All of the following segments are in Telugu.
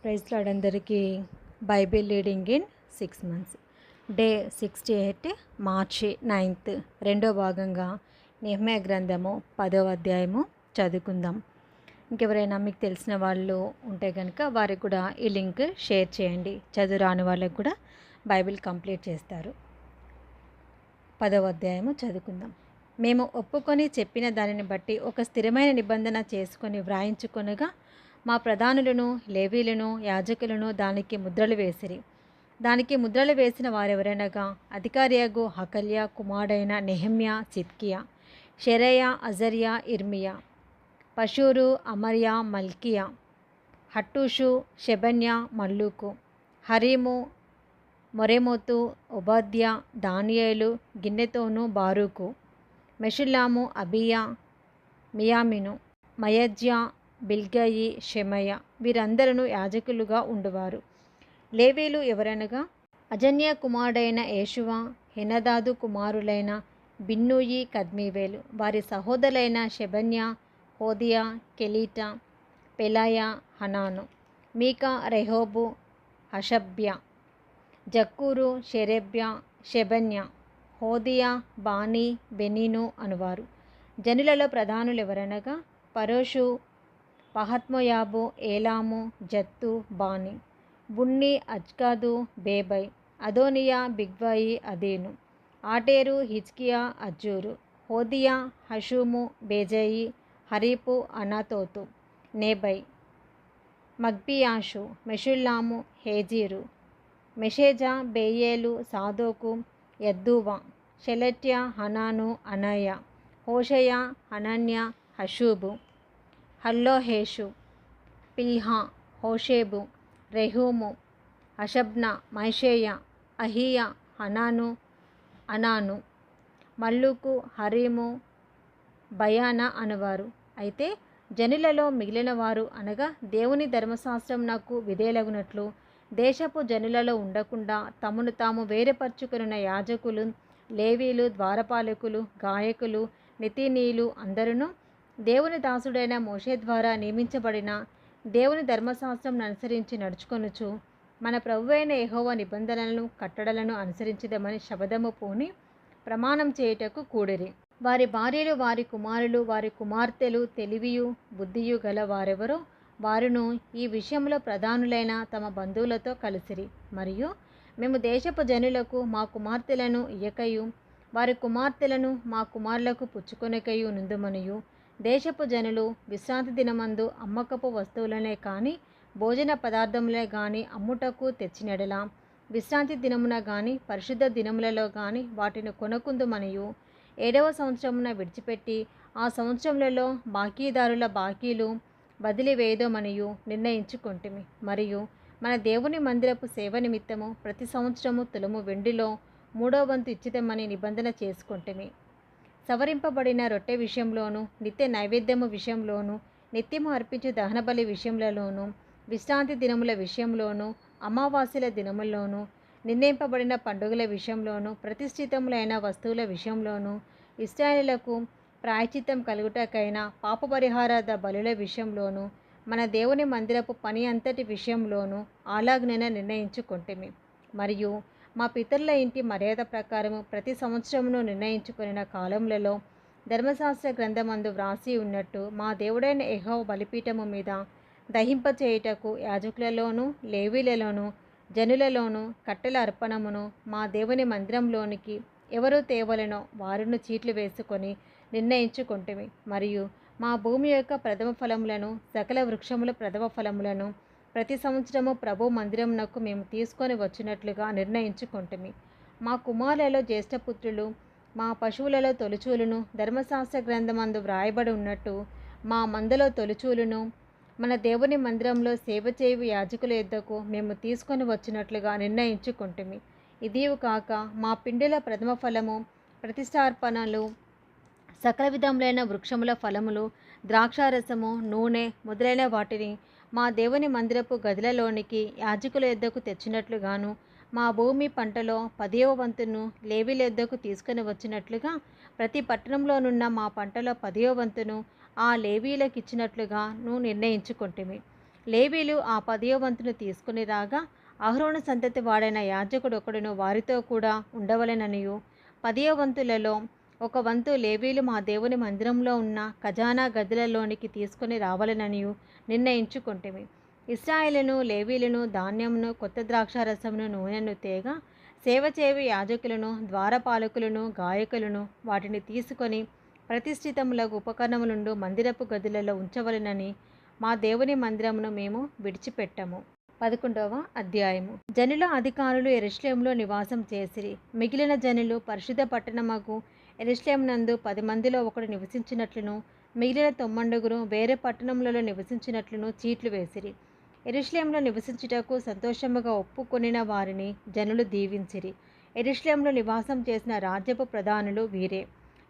ప్రైజ్ లార్డ్ అందరికీ. Bible reading in 6 months, day 68, March 9th, రెండో భాగంగా నెహెమ్యా గ్రంథము 10వ అధ్యాయము చదువుకుందాం. ఇంకెవరైనా మీకు తెలిసిన వాళ్ళు ఉంటే కనుక వారికి కూడా ఈ లింక్ షేర్ చేయండి. చదువు రాని వాళ్ళకి కూడా బైబిల్ కంప్లీట్ చేస్తారు. 10వ అధ్యాయము చదువుకుందాం. మేము ఒప్పుకొని చెప్పిన దానిని బట్టి ఒక స్థిరమైన నిబంధన చేసుకొని వ్రాయించుకొనగా మా ప్రధానులను, లేవీలను, యాజకులను దానికి ముద్రలు వేసిరి. దానికి ముద్రలు వేసిన వారెవరనగా అధికారియగు హకల్య కుమారుడైన నెహెమ్యా, సిద్కియా, షెరయా, అజర్యా, ఇర్మియా, పషూరు, అమర్యా, మల్కియా, హట్టూషు, షెబన్యా, మల్లూకు, హరీము, మొరెమోతు, ఒబద్యా, దానియేలు, గిన్నెతోను, బారూకు, మెషుల్లాము, అబియా, మియామిను, మయజ్యా, బిల్గయి, షెమయ, వీరందరూ యాజకులుగా ఉండువారు. లేవీలు ఎవరనగా అజన్య కుమారుడైన యేషువ, హెనదాదు కుమారులైన బిన్నూయి, కద్మీవేలు, వారి సహోదరులైన షెబన్యా, హోదియా, కెలీటా, పెలాయా, హనాను, మీకా, రెహోబు, హషబ్యా, జక్కూరు, షెరెబ్యా, షెబన్యా, హోదియా, బానీ, బెనీను అనువారు. జనులలో ప్రధానులు ఎవరనగా పరోషు, పహత్మోయాబు, ఏలాము, జత్తు, బాని, బున్ని, అజ్గాదు, బేబై, అదోనియా, బిగ్వాయి, అదేను, ఆటేరు, హిజ్కియా, అజ్జూరు, హోదియా, హషూము, బేజయి, హరీపు, అనాతోతు, నేబై, మగ్బియాషు, మెషుల్లాము, హేజీరు, మెషేజా, బేయేలు, సాదోకు, యద్దూవా, షెలట్యా, హనాను, అనయ, హోషయ, హనన్య, హషూబు, హల్లోహేషు, పిల్హా, హోషేబు, రెహూము, హషబ్నా, మైషేయ, అహియా, హనాను, అనాను, మల్లూకు, హరీము, బయానా అనువారు. అయితే జనులలో మిగిలిన వారు అనగా దేవుని ధర్మశాస్త్రం నాకు విధేయులగునట్లు దేశపు జనులలో ఉండకుండా తమను తాము వేరుపరుచుకున్న యాజకులు, లేవీలు, ద్వారపాలకులు, గాయకులు, నెతీనీయులు అందరూ దేవుని దాసుడైన మోషే ద్వారా నియమించబడిన దేవుని ధర్మశాస్త్రం అనుసరించి నడుచుకొనుచు మన ప్రభువైన యెహోవా నిబంధనలను, కట్టడలను అనుసరించదమని శపథము పూని ప్రమాణం చేయుటకు కూడిరి. వారి భార్యలు, వారి కుమారులు, వారి కుమార్తెలు తెలివియు బుద్ధియు గల వారెవరో వారును ఈ విషయంలో ప్రధానులైన తమ బంధువులతో కలిసిరి. మరియు మేము దేశపు జనులకు మా కుమార్తెలను ఇయ్యకయు వారి కుమార్తెలను మా కుమారులకు పుచ్చుకొనకయు నుందుమనియు దేశపు జనులు విశ్రాంతి దినమందు అమ్మకపు వస్తువులనే కానీ భోజన పదార్థములే కానీ అమ్ముటకు తెచ్చినడలా విశ్రాంతి దినమున కానీ పరిశుద్ధ దినములలో కానీ వాటిని కొనకుందుమనియు 7వ సంవత్సరమున విడిచిపెట్టి ఆ సంవత్సరములలో బాకీదారుల బాకీలు వదిలివేయదమనియు నిర్ణయించుకొంటిమి. మరియు మన దేవుని మందిరపు సేవ నిమిత్తము ప్రతి సంవత్సరము తులము వెండిలో 3వ వంతు ఇచ్చిదమని నిబంధన చేసుకొంటిమి. సవరింపబడిన రొట్టె విషయంలోను, నిత్య నైవేద్యము విషయంలోను, నిత్యము అర్పించు దహనబలి విషయంలోను, విశ్రాంతి దినముల విషయంలోను, అమావాస్యల దినముల్లోను, నిర్ణయింపబడిన పండుగల విషయంలోను, ప్రతిష్ఠితములైన వస్తువుల విషయంలోను, ఇశ్రాయేలులకు ప్రాయశ్చిత్తం కలుగుటకైన పాపపరిహారార్థ బలుల విషయంలోను, మన దేవుని మందిరపు పని అంతటి విషయంలోను అలాగునైనా నిర్ణయించుకొంటిమి. మరియు మా పితరుల ఇంటి మర్యాద ప్రకారము ప్రతి సంవత్సరమును నిర్ణయించుకొనిన కాలములలో ధర్మశాస్త్ర గ్రంథమందు వ్రాసి ఉన్నట్టు మా దేవుడైన యెహోవా బలిపీఠము మీద దహింపచేయుటకు యాజకులలోను, లేవీలలోను, జనులలోను కట్టెల అర్పణమును మా దేవుని మందిరంలోనికి ఎవరు తేవలెనో వారును చీట్లు వేసుకొని నిర్ణయించుకొంటిమి. మరియు మా భూమి యొక్క ప్రథమ ఫలములను, సకల వృక్షముల ప్రథమ ఫలములను ప్రతి సంవత్సరము ప్రభు మందిరమునకు మేము తీసుకొని వచ్చినట్లుగా నిర్ణయించుకొంటిమి. మా కుమారులలో జ్యేష్ఠపుత్రులు, మా పశువులలో తొలిచూలును ధర్మశాస్త్ర గ్రంథమందు వ్రాయబడి ఉన్నట్టు మా మందలో తొలిచూలును మన దేవుని మందిరంలో సేవ చేయు యాజకుల యొద్దకు మేము తీసుకొని వచ్చినట్లుగా నిర్ణయించుకొంటిమి. ఇదియు కాక మా పిండిల ప్రథమ ఫలము, ప్రతిష్టార్పణలు, సకల విధములైన వృక్షముల ఫలములు, ద్రాక్షారసము, నూనె మొదలైన వాటిని మా దేవుని మందిరపు గదులలోనికి యాజకుల యొద్దకు తెచ్చినట్లుగాను మా భూమి పంటలో 10వ వంతును లేవీల యొద్దకు తీసుకొని వచ్చినట్లుగా ప్రతి పట్టణంలోనున్న మా పంటలో 10వ వంతును ఆ లేవీలకు ఇచ్చినట్లుగాను నిర్ణయించుకొంటిమి. లేవీలు ఆ 10వ వంతును తీసుకుని రాగా అహరోను సంతతి వాడైన యాజకుడు ఒకడును వారితో కూడా ఉండవలెననియు 10వ వంతులలో ఒక వంతు లేవీలు మా దేవుని మందిరంలో ఉన్న ఖజానా గదులలోనికి తీసుకుని రావాలననియు నిర్ణయించుకుంటేమి. ఇశ్రాయేలును లేవీలను ధాన్యమును కొత్త ద్రాక్షారసమును నూనెను తేగ సేవ చేయు యాజకులను ద్వారపాలకులను గాయకులను వాటిని తీసుకొని ప్రతిష్ఠితములకు ఉపకరణములుండు మందిరపు గదులలో ఉంచవలెనని మా దేవుని మందిరమును మేము విడిచిపెట్టము. 11వ అధ్యాయము. జనుల అధికారులు యెరూషలేములో నివాసం చేసిరి. మిగిలిన జనులు పరిశుద్ధ పట్టణమగు యెరూషలేమునందు 10 మందిలో ఒకడు నివసించినట్లును మిగిలిన 90 వేరే పట్టణములలో నివసించినట్లును చీట్లు వేసిరి. యెరూషలేములో నివసించుటకు సంతోషముగా ఒప్పుకొనిన వారిని జనులు దీవించిరి. యెరూషలేములో నివాసం చేసిన రాజ్యపు ప్రధానులు వీరే.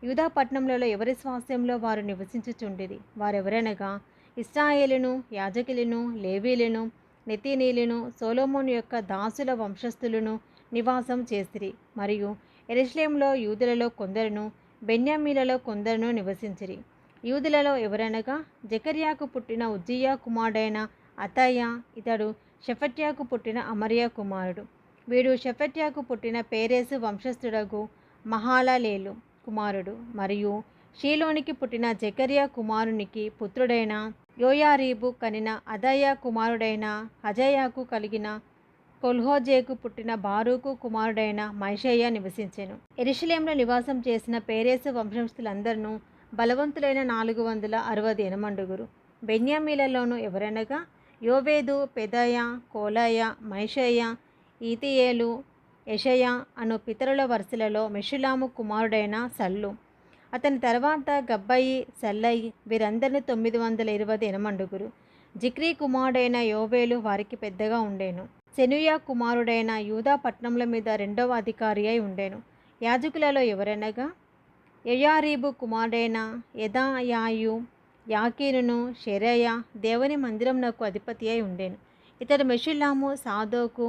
యూదా పట్టణములలో ఎవరి స్వాస్థ్యంలో వారు నివసించుచుండిరి. వారెవరనగా ఇశ్రాయేలును, యాజకులను, లేవీలను, నెతీనీయులను, సొలొమోను యొక్క దాసుల వంశస్థులను నివాసం చేసిరి. మరియు యెరూషలేములో యూదులలో కొందరును బెన్యామీలలో కొందరును నివసించిరి. యూదులలో ఎవరనగా జెకర్యాకు పుట్టిన ఉజ్జియా కుమారుడైన అతయ్య, ఇతడు షెఫట్యాకు పుట్టిన అమర్యా కుమారుడు. వీడు షెఫట్యాకు పుట్టిన పేరేసు వంశస్థుడగు మహాలలేలు కుమారుడు. మరియు షీలోనికి పుట్టిన జెకర్యా కుమారునికి పుత్రుడైన యోయారీబు కనిన అదయ్య కుమారుడైన హజయాకు కలిగిన కొల్హోజేకు పుట్టిన బారూకు కుమారుడైన మైషయ్య నివసించెను. యెరూషలేములో నివాసం చేసిన పేరేసు వంశస్థులందరూ బలవంతులైన 460 ఎనమండుగురు. బెన్యామీలలోను ఎవరనగా యోవేదు, పెదాయ, కోలాయ, మైషయ్య, ఈతియేలు, యెషయ అను పితరుల వరుసలలో మెషులాము కుమారుడైన సల్లు. అతని తర్వాత గబ్బయి, సల్లయి వీరందరినీ 920 ఎనమండుగురు. జిక్రీ కుమారుడైన యోవేలు వారికి పెద్దగా ఉండేను. సెనుయా కుమారుడైన యూదా పట్టణముల మీద 2వ అధికారి అయి ఉండేను. యాజకులలో ఎవరనగా యోయారీబు కుమారుడైన యెదాయాయు, యాకీనును, షెరయ దేవుని మందిరమునకు అధిపతి అయి ఉండేను. ఇతడు మెషుల్లాము, సాదోకు,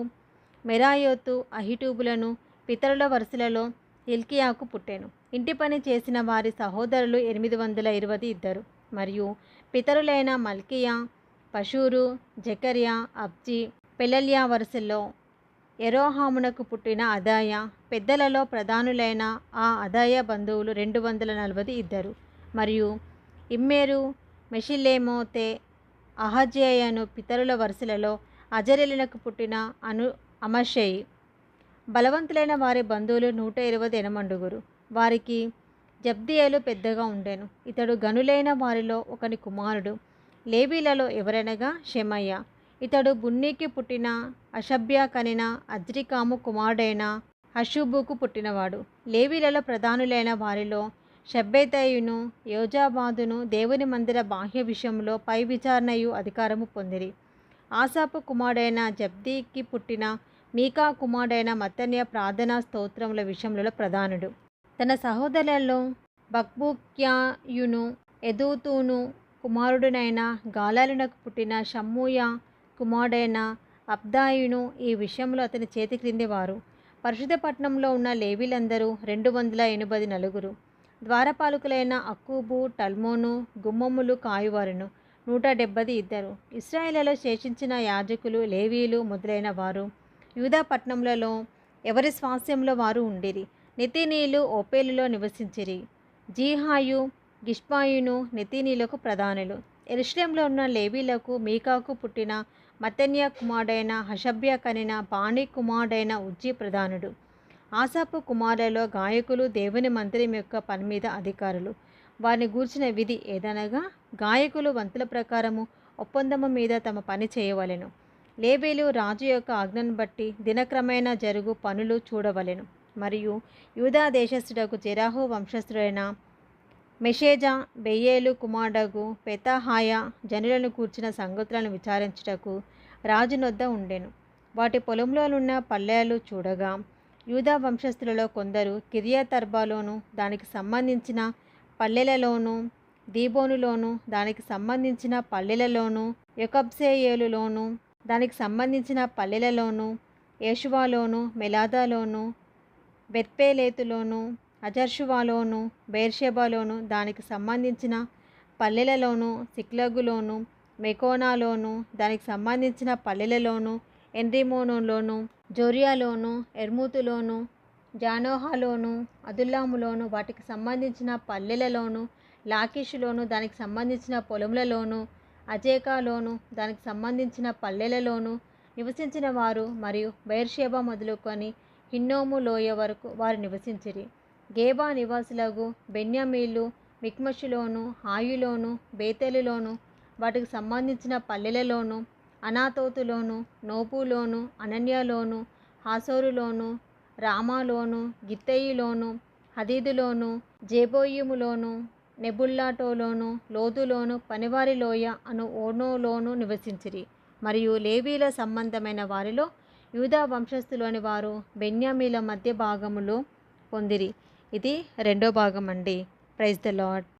మెరాయోతు, అహిటూబులను పితరుల వరుసలలో హిల్కియాకు పుట్టెను. ఇంటి పని చేసిన వారి సహోదరులు 822. మరియు పితరులైన మల్కియా, పషూరు, జెకర్యా, అబ్జీ, పెలల్యా వరుసల్లో యెరోహామునకు పుట్టిన అదాయ. పెద్దలలో ప్రధానులైన ఆ అదాయ బంధువులు 242. మరియు ఇమ్మేరు, మెషిల్లేమోతే, అహజ్యను పితరుల వరుసలలో అజరేలునకు పుట్టిన అమషయి. బలవంతులైన వారి బంధువులు 120 ఎనమండుగురు. వారికి జబ్దియేలు పెద్దగా ఉండెను. ఇతడు గనులైన వారిలో ఒకని కుమారుడు. లేవీలలో ఎవరనగా షెమయ్య. ఇతడు బున్నీకి పుట్టిన అషబ్యా కనిన అజ్రికాము కుమారుడైన హషూబుకు పుట్టినవాడు. లేవీలలో ప్రధానులైన వారిలో షబ్బెతయును, యోజాబాదును దేవుని మందిర బాహ్య విషయంలో పై విచారణయు అధికారము పొందిరి. ఆసాపు కుమారుడైన జబ్దీకి పుట్టిన మీకా కుమారుడైన మత్తన్య ప్రార్థనా స్తోత్రముల విషయములలో ప్రధానుడు. తన సహోదరులలో బక్బూక్యాయును, ఎదూతును కుమారుడునైన గాలాలునకు పుట్టిన షమ్మూయ కుమారుడైన అబ్దాయును ఈ విషయంలో అతని చేతి క్రింది వారు. పరిశుద్ధ పట్టణంలో ఉన్న లేవీలందరూ 284. ద్వారపాలకులైన అక్కూబు, టల్మోను గుమ్మములు కాయువారును 172. ఇశ్రాయేలులో శేషించిన యాజకులు, లేవీలు మొదలైన వారు యూదా పట్టణములలో ఎవరి స్వాస్థ్యంలో వారు ఉండిరి. నెతీనీయులు ఓపేలులో నివసించిరి. జీహాయు, గిష్పాయును నెతీనీయులకు ప్రధానులు. యెరూషలేములో ఉన్న లేవీలకు మీకాకు పుట్టిన మత్తన్య కుమారుడైన హషబ్యా కనిన బాణి కుమారుడైన ఉజ్జీ ప్రధానుడు. ఆసాపు కుమారులలో గాయకులు దేవుని మందిరం యొక్క పని మీద అధికారులు. వారిని గూర్చిన విధి ఏదనగా గాయకులు వంతుల ప్రకారము ఒప్పందము మీద తమ పని చేయవలెను. లేవీలు రాజు యొక్క ఆజ్ఞను బట్టి దినక్రమేణా జరుగు పనులు చూడవలెను. మరియు యూదా దేశస్థుడకు జెరాహు వంశస్థుడైన మెషేజా, బెయేలు కుమారుడగు పెతాహాయ జనులను కూర్చిన సంగతులను విచారించుటకు రాజునొద్ద ఉండెను. వాటి పొలంలోనున్న పల్లెలు చూడగా యూదా వంశస్థులలో కొందరు కిర్యతర్బాలోను దానికి సంబంధించిన పల్లెలలోను, దీబోనులోను దానికి సంబంధించిన పల్లెలలోను, యొకబ్సేయేలులోను దానికి సంబంధించిన పల్లెలలోను, యేషువాలోను, మెలాదాలోను, బెత్పేలేతులోను, అజర్షువాలోను, బెర్షెబాలోను దానికి సంబంధించిన పల్లెలలోను, సిక్లగులోను, మెకోనాలోను దానికి సంబంధించిన పల్లెలలోను, ఎన్రిమోనులోను, జోరియాలోను, ఎర్మూతులోను, జానోహాలోను, అదుల్లాములోను వాటికి సంబంధించిన పల్లెలలోను, లాకీషులోను దానికి సంబంధించిన పొలములలోను, అజేకాలోను దానికి సంబంధించిన పల్లెలలోను నివసించిన వారు మరియు బెయేర్షెబా మొదలుకొని హిన్నోము లోయ వరకు వారు నివసించిరి. గేబా నివాసులకు బెన్యామీలు మిక్మషులోను, హాయిలోను, బేతేలులోను వాటికి సంబంధించిన పల్లెలలోను, అనాతోతులోను, నోపులోను, అనన్యలోను, హాసోరులోను, రామాలోను, గిత్తయిలోను, హదీదులోను, జేబోయిములోను, నెబుల్లాటోలోను, లోతులోను, పనివారి లోయ అను ఓనోలోను నివసించిరి. మరియు లేవీల సంబంధమైన వారిలో యూదా వంశస్థులోని వారు బెన్యామీల మధ్య భాగములో పొందిరి. ఇది రెండో భాగం అండి. Praise the lord.